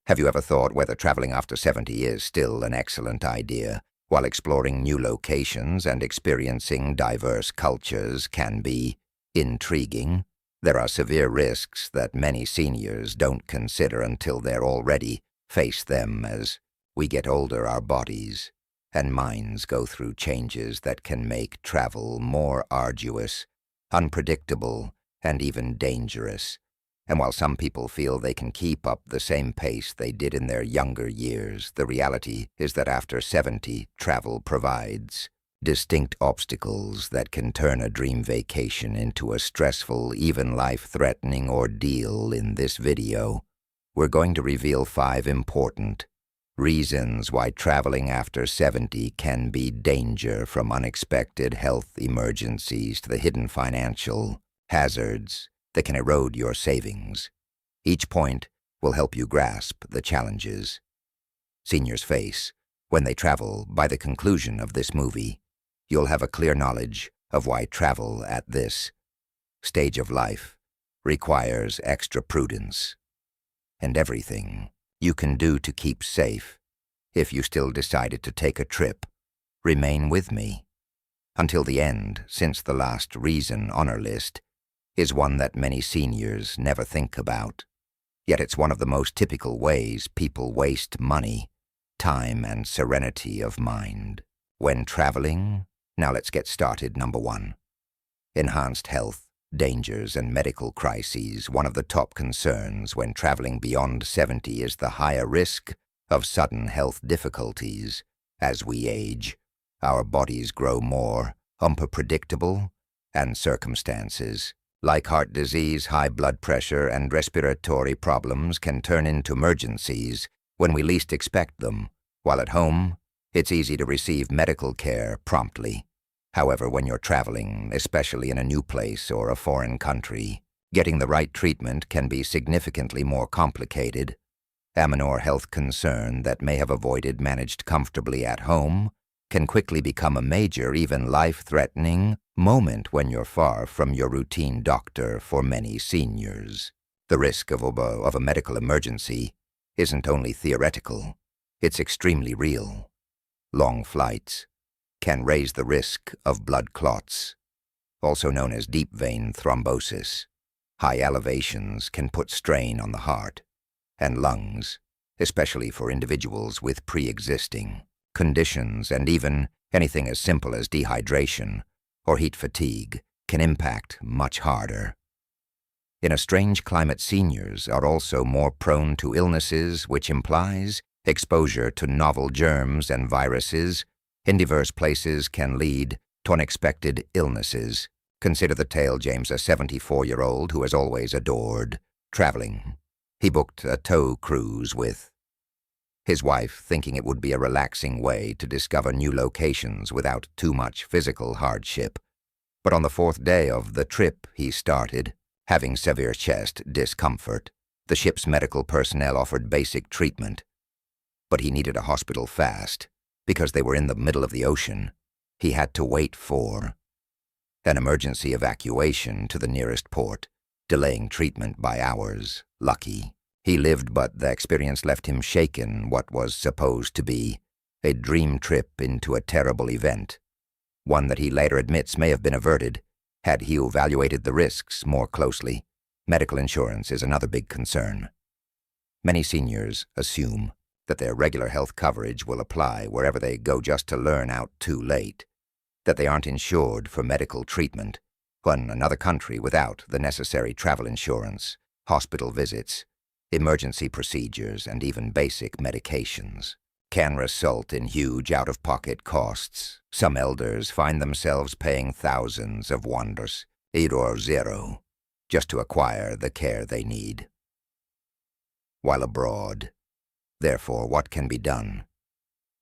Have you ever thought whether traveling after 70 is still an excellent idea, while exploring new locations and experiencing diverse cultures can be intriguing? There are severe risks that many seniors don't consider until they're already face them. As we get older, our bodies and minds go through changes that can make travel more arduous, unpredictable, and even dangerous. And while some people feel they can keep up the same pace they did in their younger years, the reality is that after 70, travel provides distinct obstacles that can turn a dream vacation into a stressful, even life-threatening ordeal. In this video, we're going to reveal 5 important reasons why traveling after 70 can be danger, from unexpected health emergencies to the hidden financial hazards that can erode your savings. Each point will help you grasp the challenges seniors face when they travel. By the conclusion of this movie, you'll have a clear knowledge of why travel at this stage of life requires extra prudence, and everything you can do to keep safe. If you still decided to take a trip, remain with me until the end, since the last reason on our list is one that many seniors never think about. Yet it's one of the most typical ways people waste money, time, and serenity of mind when traveling. Now let's get started. Number 1. Enhanced health dangers and medical crises. One of the top concerns when traveling beyond 70 is the higher risk of sudden health difficulties. As we age, our bodies grow more unpredictable, and circumstances like heart disease, high blood pressure, and respiratory problems can turn into emergencies when we least expect them. While at home, it's easy to receive medical care promptly. However, when you're traveling, especially in a new place or a foreign country, getting the right treatment can be significantly more complicated. A minor health concern that may have avoided managed comfortably at home can quickly become a major, even life-threatening moment when you're far from your routine doctor. For many seniors, the risk of a medical emergency isn't only theoretical, it's extremely real. Long flights can raise the risk of blood clots, also known as deep vein thrombosis. High elevations can put strain on the heart and lungs, especially for individuals with pre-existing conditions, and even anything as simple as dehydration or heat fatigue can impact much harder. In a strange climate, seniors are also more prone to illnesses, which implies exposure to novel germs and viruses in diverse places can lead to unexpected illnesses. Consider the tale. James, a 74-year-old who has always adored traveling. He booked a tow cruise with his wife, thinking it would be a relaxing way to discover new locations without too much physical hardship. But on the 4th day of the trip, he started having severe chest discomfort. The ship's medical personnel offered basic treatment, but he needed a hospital fast. Because they were in the middle of the ocean, he had to wait for an emergency evacuation to the nearest port, delaying treatment by hours. Lucky he lived, but the experience left him shaken. What was supposed to be a dream trip into a terrible event, one that he later admits may have been averted had he evaluated the risks more closely. Medical insurance is another big concern. Many seniors assume that their regular health coverage will apply wherever they go, just to learn out too late that they aren't insured for medical treatment in another country without the necessary travel insurance, hospital visits, emergency procedures, and even basic medications can result in huge out-of-pocket costs. Some elders find themselves paying thousands of wonders, €0, just to acquire the care they need while abroad. Therefore, what can be done?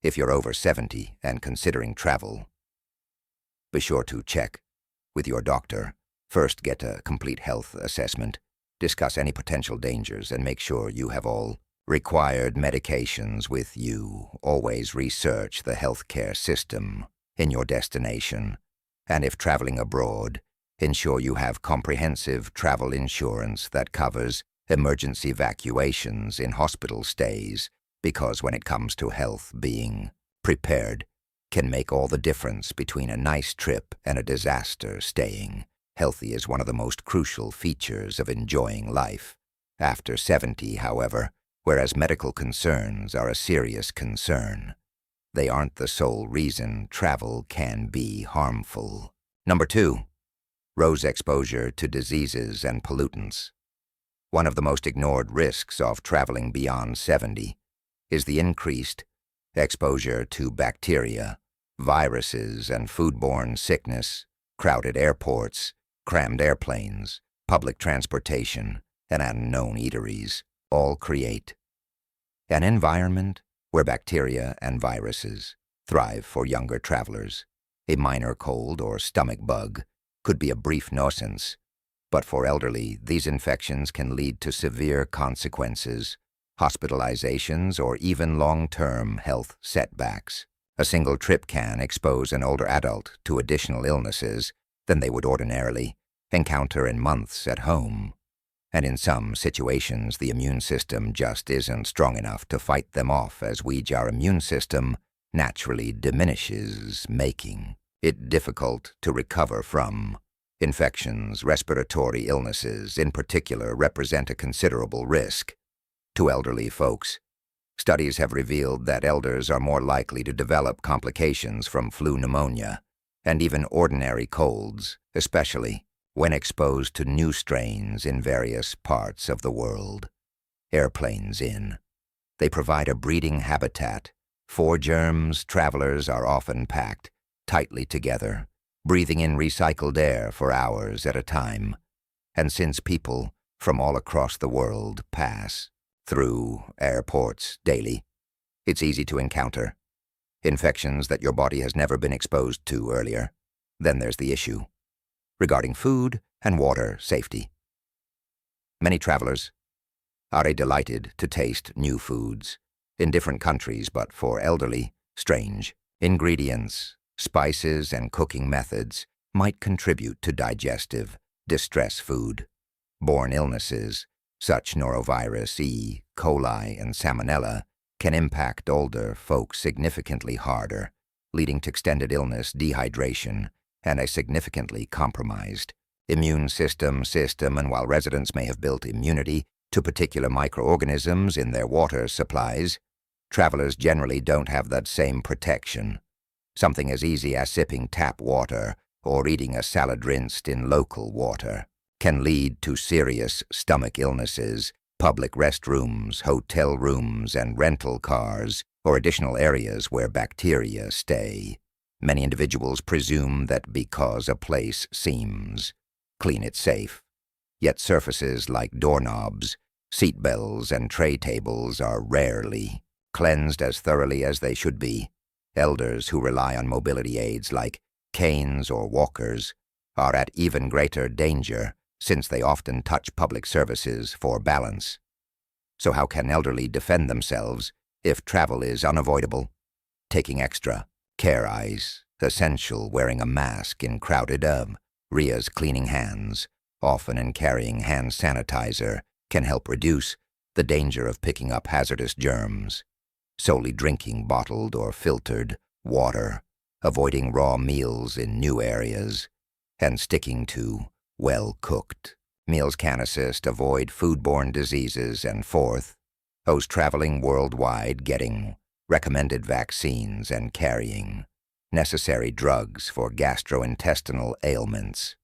If you're over 70 and considering travel, be sure to check with your doctor. First, get a complete health assessment, discuss any potential dangers, and make sure you have all required medications with you. Always research the healthcare system in your destination, and if traveling abroad, ensure you have comprehensive travel insurance that covers emergency evacuations in hospital stays, because when it comes to health, being prepared can make all the difference between a nice trip and a disaster. Staying healthy is one of the most crucial features of enjoying life. After 70, however, whereas medical concerns are a serious concern, they aren't the sole reason travel can be harmful. Number 2. Rose exposure to diseases and pollutants. One of the most ignored risks of traveling beyond 70 is the increased exposure to bacteria, viruses, and foodborne sickness. Crowded airports, crammed airplanes, public transportation, and unknown eateries all create an environment where bacteria and viruses thrive for younger travelers. A minor cold or stomach bug could be a brief nuisance, but for elderly, these infections can lead to severe consequences, hospitalizations, or even long-term health setbacks. A single trip can expose an older adult to additional illnesses than they would ordinarily encounter in months at home. And in some situations, the immune system just isn't strong enough to fight them off, as our immune system naturally diminishes, making it difficult to recover from. Infections, respiratory illnesses in particular, represent a considerable risk to elderly folks. Studies have revealed that elders are more likely to develop complications from flu, pneumonia, and even ordinary colds, especially when exposed to new strains in various parts of the world. Airplanes in. They provide a breeding habitat for germs. Travelers are often packed tightly together, breathing in recycled air for hours at a time. And since people from all across the world pass through airports daily, it's easy to encounter infections that your body has never been exposed to earlier. Then there's the issue regarding food and water safety. Many travelers are delighted to taste new foods in different countries, but for elderly, strange ingredients, spices, and cooking methods might contribute to digestive distress. Food-borne illnesses such norovirus, E. coli, and salmonella can impact older folks significantly harder, leading to extended illness, dehydration, and a significantly compromised immune system. And while residents may have built immunity to particular microorganisms in their water supplies, travelers generally don't have that same protection. Something as easy as sipping tap water or eating a salad rinsed in local water can lead to serious stomach illnesses. Public restrooms, hotel rooms, and rental cars, or additional areas where bacteria stay. Many individuals presume that because a place seems clean, it's safe. Yet surfaces like doorknobs, seat belts, and tray tables are rarely cleansed as thoroughly as they should be. Elders who rely on mobility aids like canes or walkers are at even greater danger, since they often touch public services for balance. So how can elderly defend themselves if travel is unavoidable? Taking extra care is essential. Wearing a mask in crowded areas, cleaning hands often, and carrying hand sanitizer can help reduce the danger of picking up hazardous germs. Solely drinking bottled or filtered water, avoiding raw meals in new areas, and sticking to well-cooked meals can assist avoid foodborne diseases. And fourth, those traveling worldwide getting recommended vaccines and carrying necessary drugs for gastrointestinal ailments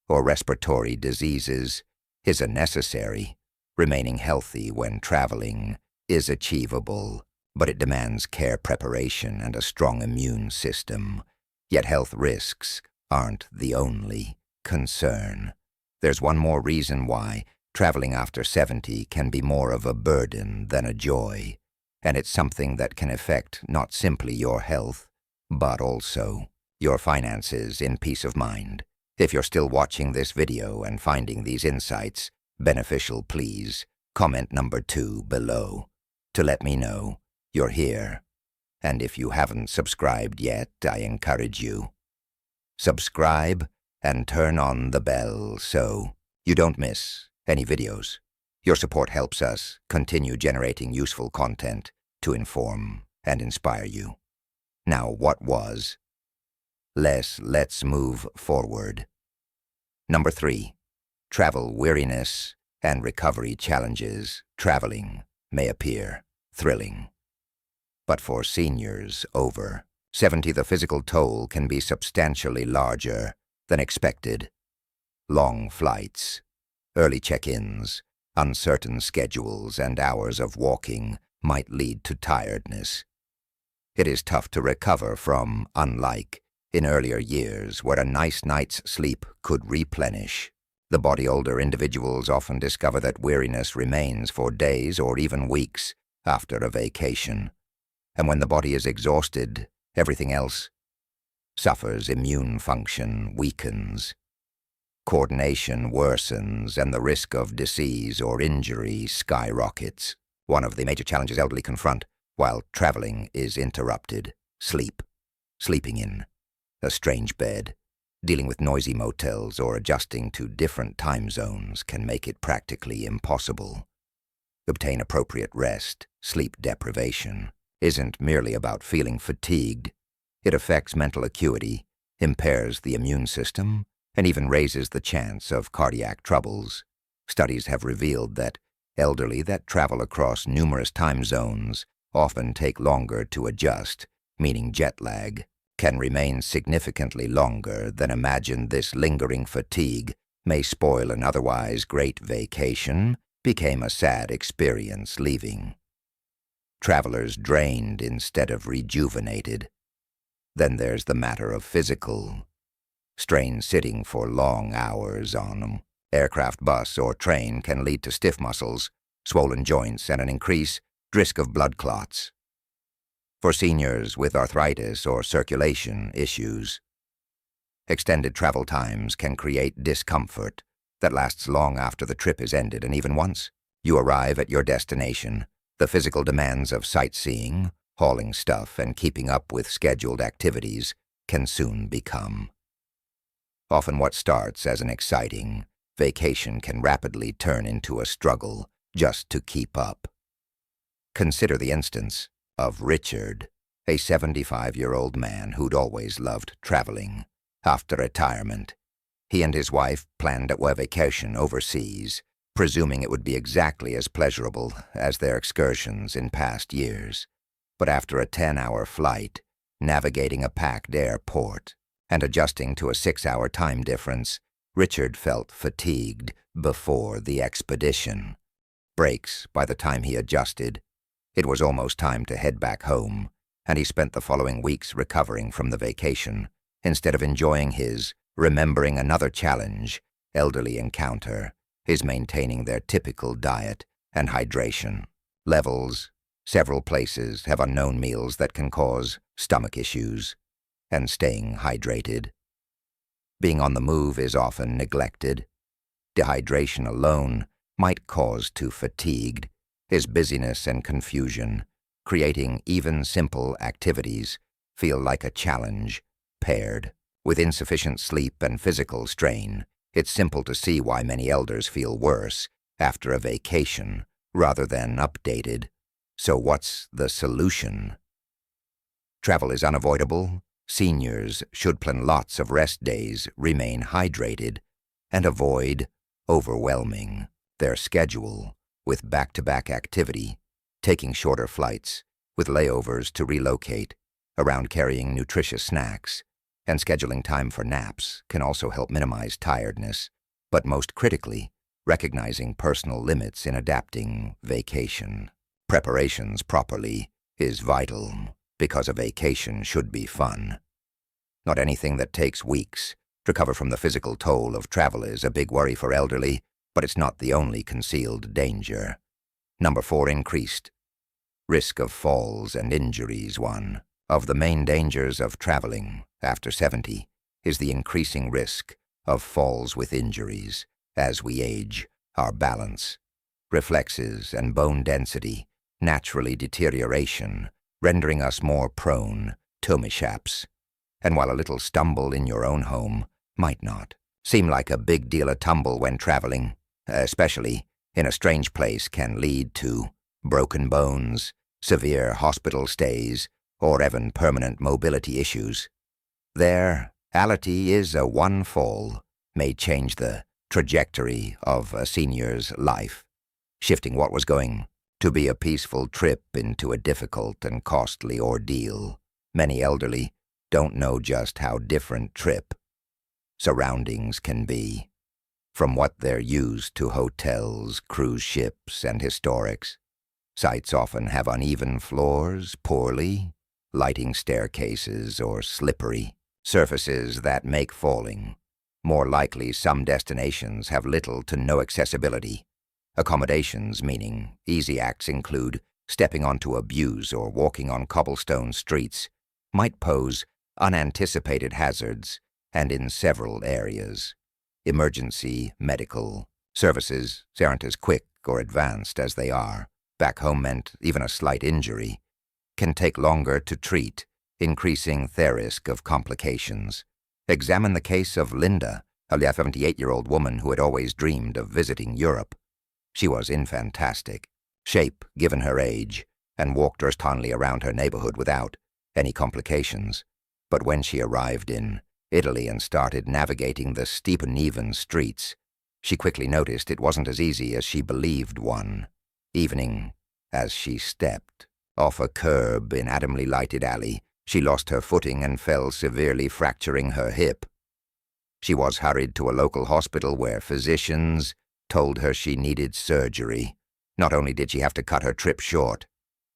or respiratory diseases is a necessary. Remaining healthy when traveling is achievable, but it demands care, preparation, and a strong immune system. Yet health risks aren't the only concern. There's one more reason why traveling after 70 can be more of a burden than a joy, and it's something that can affect not simply your health, but also your finances and peace of mind. If you're still watching this video and finding these insights beneficial, please comment number 2 below to let me know you're here. And if you haven't subscribed yet, I encourage you. Subscribe and turn on the bell so you don't miss any videos. Your support helps us continue generating useful content to inform and inspire you. Now, what was? Let's move forward. Number 3. Travel weariness and recovery challenges. Traveling may appear thrilling, but for seniors over 70, the physical toll can be substantially larger than expected. Long flights, early check-ins, uncertain schedules, and hours of walking might lead to tiredness. It is tough to recover from, unlike in earlier years where a nice night's sleep could replenish the body. Older individuals often discover that weariness remains for days or even weeks after a vacation. And when the body is exhausted, everything else suffers. Immune function weakens, coordination worsens, and the risk of disease or injury skyrockets. One of the major challenges elderly confront while traveling is interrupted sleep. Sleeping in a strange bed, dealing with noisy motels, or adjusting to different time zones can make it practically impossible. Obtain appropriate rest. Sleep deprivation isn't merely about feeling fatigued. It affects mental acuity, impairs the immune system, and even raises the chance of cardiac troubles. Studies have revealed that elderly that travel across numerous time zones often take longer to adjust, meaning jet lag can remain significantly longer than imagined. This lingering fatigue may spoil an otherwise great vacation. Became a sad experience leaving. Travelers drained instead of rejuvenated. Then there's the matter of physical strain. Sitting for long hours on an aircraft, bus, or train can lead to stiff muscles, swollen joints, and an increased risk of blood clots. For seniors with arthritis or circulation issues, extended travel times can create discomfort that lasts long after the trip is ended. And even once you arrive at your destination, the physical demands of sightseeing, hauling stuff, and keeping up with scheduled activities can soon become. Often what starts as an exciting vacation can rapidly turn into a struggle just to keep up. Consider the instance of Richard, a 75-year-old man who'd always loved traveling. After retirement, he and his wife planned a vacation overseas, presuming it would be exactly as pleasurable as their excursions in past years. But after a 10-hour flight, navigating a packed airport, and adjusting to a 6-hour time difference, Richard felt fatigued before the expedition. Breaks by the time he adjusted. It was almost time to head back home, and he spent the following weeks recovering from the vacation, instead of enjoying his remembering. Another challenge elderly encounter is maintaining their typical diet and hydration levels. Several places have unknown meals that can cause stomach issues, and staying hydrated. Being on the move is often neglected. Dehydration alone might cause to fatigued is busyness and confusion, creating even simple activities feel like a challenge. Paired with insufficient sleep and physical strain, it's simple to see why many elders feel worse after a vacation rather than updated. So what's the solution? Travel is unavoidable. Seniors should plan lots of rest days, remain hydrated, and avoid overwhelming their schedule with back-to-back activity, taking shorter flights with layovers to relocate, around carrying nutritious snacks, and scheduling time for naps can also help minimize tiredness, but most critically, recognizing personal limits in adapting vacation preparations properly is vital, because a vacation should be fun. Not anything that takes weeks to recover from the physical toll of travel is a big worry for elderly, but it's not the only concealed danger. Number 4, increased risk of falls and injuries. One of the main dangers of traveling after 70 is the increasing risk of falls with injuries. As we age, our balance, reflexes, and bone density naturally deterioration, rendering us more prone to mishaps. And while a little stumble in your own home might not seem like a big deal, a tumble when traveling, especially in a strange place can lead to broken bones, severe hospital stays, or even permanent mobility issues. Their reality is a one fall may change the trajectory of a senior's life, shifting what was going to be a peaceful trip into a difficult and costly ordeal. Many elderly don't know just how different trip surroundings can be. From what they're used to hotels, cruise ships, and historics, sites often have uneven floors, poorly lighting staircases, or slippery surfaces that make falling. More likely, some destinations have little to no accessibility. Accommodations, meaning easy acts, include stepping onto a buse or walking on cobblestone streets, might pose unanticipated hazards, and in several areas. Emergency medical services aren't as quick or advanced as they are. Back home meant even a slight injury can take longer to treat, increasing the risk of complications. Examine the case of Linda, a 78-year-old woman who had always dreamed of visiting Europe. She was in fantastic shape given her age and walked constantly around her neighborhood without any complications. But when she arrived in Italy and started navigating the steep and uneven streets, she quickly noticed it wasn't as easy as she believed. One evening, as she stepped off a curb in a dimly lighted alley, she lost her footing and fell, severely fracturing her hip. She was hurried to a local hospital where physicians told her she needed surgery. Not only did she have to cut her trip short,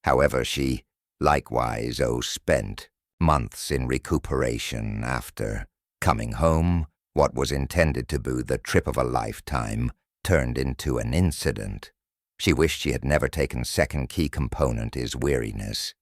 however, she likewise spent months in recuperation. After coming home, what was intended to be the trip of a lifetime turned into an incident. She wished she had never taken. Second key component is weariness.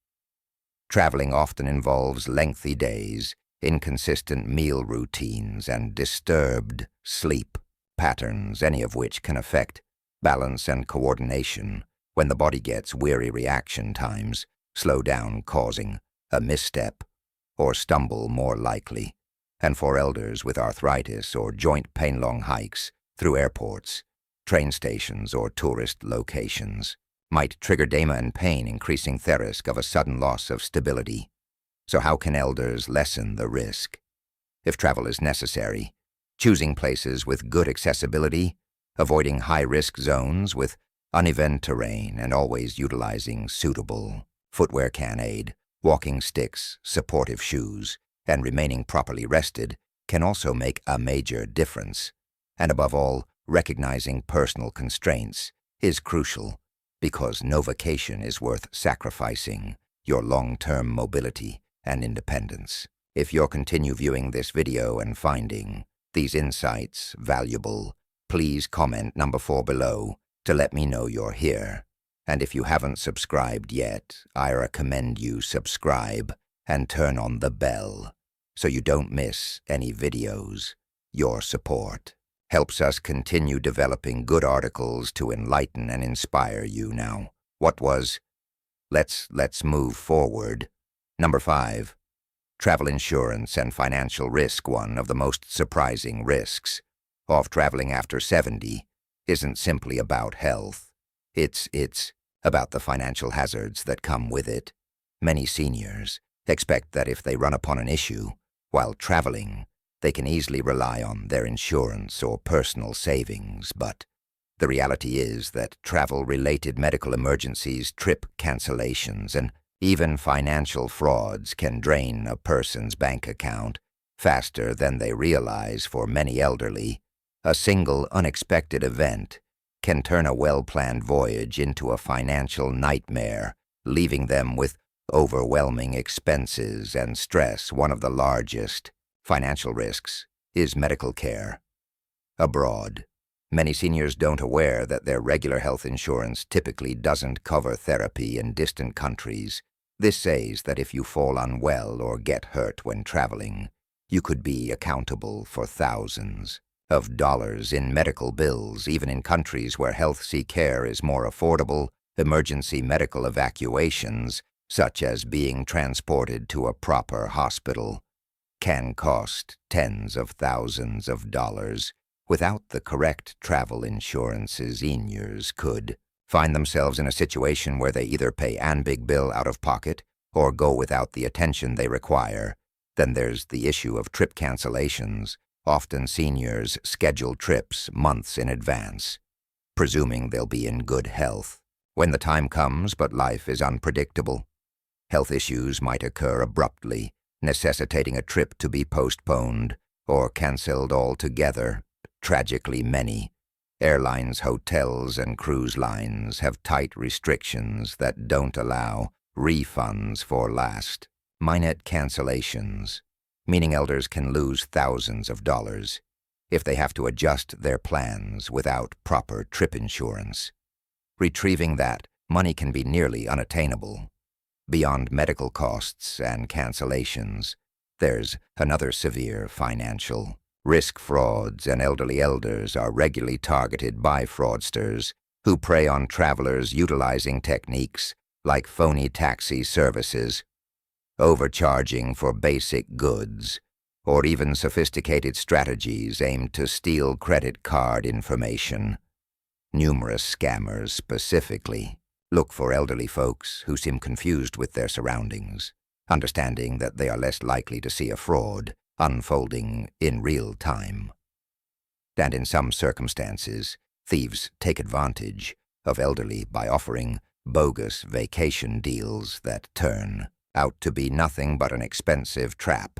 Traveling often involves lengthy days, inconsistent meal routines, and disturbed sleep patterns, any of which can affect balance and coordination. When the body gets weary, reaction times slow down, causing a misstep or stumble more likely. And for elders with arthritis or joint pain, long hikes through airports, train stations, or tourist locations might trigger edema and pain, increasing the risk of a sudden loss of stability. So how can elders lessen the risk? If travel is necessary, choosing places with good accessibility, avoiding high-risk zones with uneven terrain, and always utilizing suitable footwear can aid. Walking sticks, supportive shoes, and remaining properly rested can also make a major difference. And above all, recognizing personal constraints is crucial, because no vacation is worth sacrificing your long-term mobility and independence. If you continue viewing this video and finding these insights valuable, please comment number 4 below to let me know you're here. And if you haven't subscribed yet, I recommend you subscribe and turn on the bell so you don't miss any videos. Your support helps us continue developing good articles to enlighten and inspire you. Now, let's move forward. Number 5, travel insurance and financial risk. One of the most surprising risks of traveling after 70 isn't simply about health. It's about the financial hazards that come with it. Many seniors expect that if they run upon an issue while traveling, they can easily rely on their insurance or personal savings, but the reality is that travel-related medical emergencies, trip cancellations, and even financial frauds can drain a person's bank account faster than they realize. For many elderly, a single unexpected event can turn a well-planned voyage into a financial nightmare, leaving them with overwhelming expenses and stress. One of the largest financial risks is medical care abroad. Many seniors don't aware that their regular health insurance typically doesn't cover therapy in distant countries. This says that if you fall unwell or get hurt when traveling, you could be accountable for thousands of dollars in medical bills. Even in countries where health care is more affordable, emergency medical evacuations, such as being transported to a proper hospital, can cost tens of thousands of dollars. Without the correct travel insurances, seniors could find themselves in a situation where they either pay an big bill out of pocket or go without the attention they require. Then there's the issue of trip cancellations. Often seniors schedule trips months in advance, presuming they'll be in good health. When the time comes, but life is unpredictable. Health issues might occur abruptly, necessitating a trip to be postponed or canceled altogether. Tragically, many airlines, hotels, and cruise lines have tight restrictions that don't allow refunds for last-minute cancellations, meaning elders can lose thousands of dollars if they have to adjust their plans without proper trip insurance. Retrieving that money can be nearly unattainable. Beyond medical costs and cancellations, there's another severe financial risk. Frauds, and elderly elders are regularly targeted by fraudsters who prey on travelers utilizing techniques like phony taxi services, overcharging for basic goods, or even sophisticated strategies aimed to steal credit card information. Numerous scammers specifically look for elderly folks who seem confused with their surroundings, understanding that they are less likely to see a fraud unfolding in real time. And in some circumstances, thieves take advantage of elderly by offering bogus vacation deals that turn out to be nothing but an expensive trap.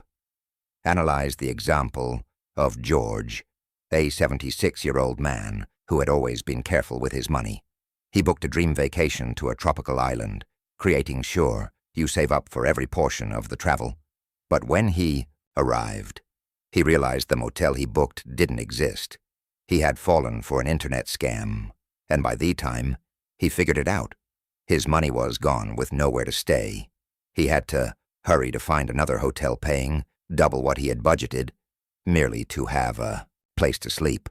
Analyze the example of George, a 76-year-old man who had always been careful with his money. He booked a dream vacation to a tropical island, creating sure you save up for every portion of the travel. But when he arrived, he realized the motel he booked didn't exist. He had fallen for an internet scam, and by the time he figured it out, his money was gone with nowhere to stay. He had to hurry to find another hotel paying double what he had budgeted, merely to have a place to sleep.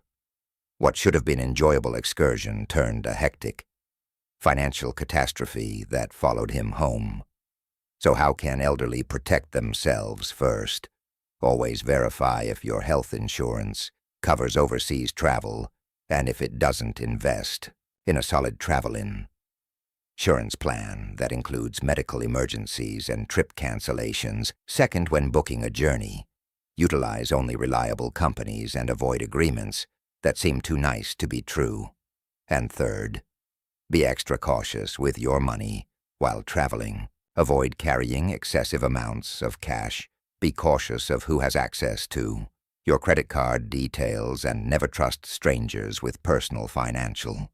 What should have been an enjoyable excursion turned a hectic financial catastrophe that followed him home. So how can elderly protect themselves? First, always verify if your health insurance covers overseas travel and if it doesn't, invest in a solid travel insurance plan that includes medical emergencies and trip cancellations. Second, when booking a journey, utilize only reliable companies and avoid agreements that seem too nice to be true. And third, be extra cautious with your money while traveling. Avoid carrying excessive amounts of cash. Be cautious of who has access to your credit card details, and never trust strangers with personal financial.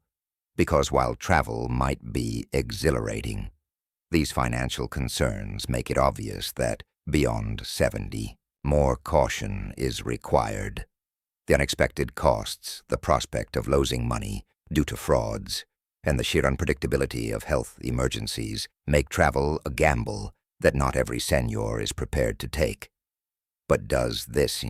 Because while travel might be exhilarating, these financial concerns make it obvious that beyond 70, more caution is required. The unexpected costs, the prospect of losing money due to frauds, and the sheer unpredictability of health emergencies make travel a gamble that not every senior is prepared to take. But does this?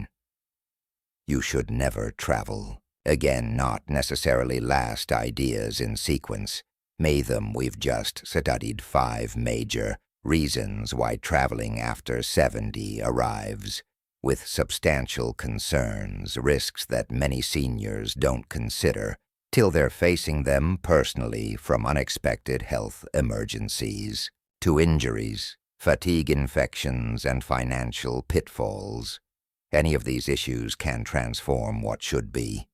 You should never travel again. Not necessarily last ideas in sequence. We've just studied 5 major reasons why traveling after 70 arrives with substantial concerns, risks that many seniors don't consider till they're facing them personally, from unexpected health emergencies to injuries, fatigue, infections, and financial pitfalls. Any of these issues can transform what should be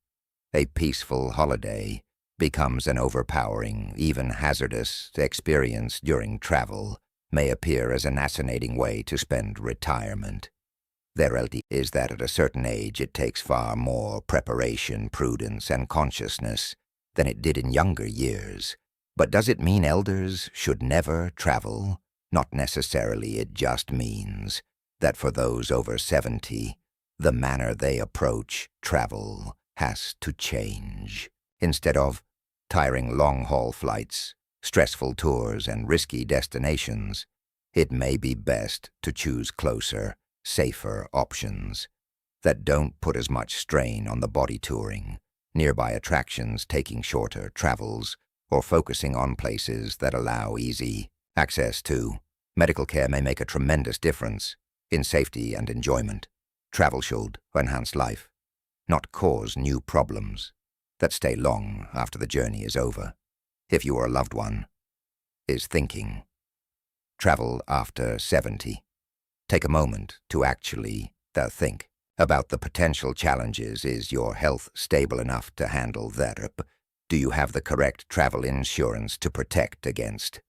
a peaceful holiday becomes an overpowering, even hazardous experience. During travel may appear as a fascinating way to spend retirement. The reality is that at a certain age it takes far more preparation, prudence, and consciousness than it did in younger years. But does it mean elders should never travel? Not necessarily. It just means that for those over 70, the manner they approach travel has to change. Instead of tiring long-haul flights, stressful tours, and risky destinations, it may be best to choose closer, safer options that don't put as much strain on the body. Touring nearby attractions, taking shorter travels, or focusing on places that allow easy access to medical care may make a tremendous difference in safety and enjoyment. Travel should enhance life, not cause new problems that stay long after the journey is over. If your loved one is thinking, travel after 70, take a moment to actually think about the potential challenges. Is your health stable enough to handle that? Do you have the correct travel insurance to protect against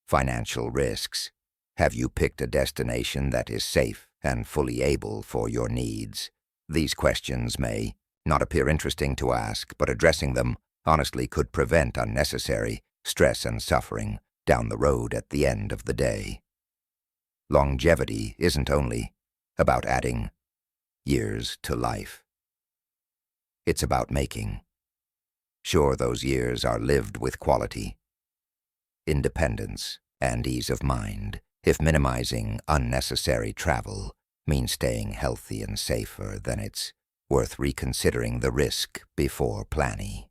financial risks? Have you picked a destination that is safe and fully able for your needs? These questions may not appear interesting to ask, but addressing them honestly could prevent unnecessary stress and suffering down the road at the end of the day. Longevity isn't only about adding years to life. It's about making sure those years are lived with quality, independence, and ease of mind. If minimizing unnecessary travel means staying healthy and safer, then it's worth reconsidering the risk before planning.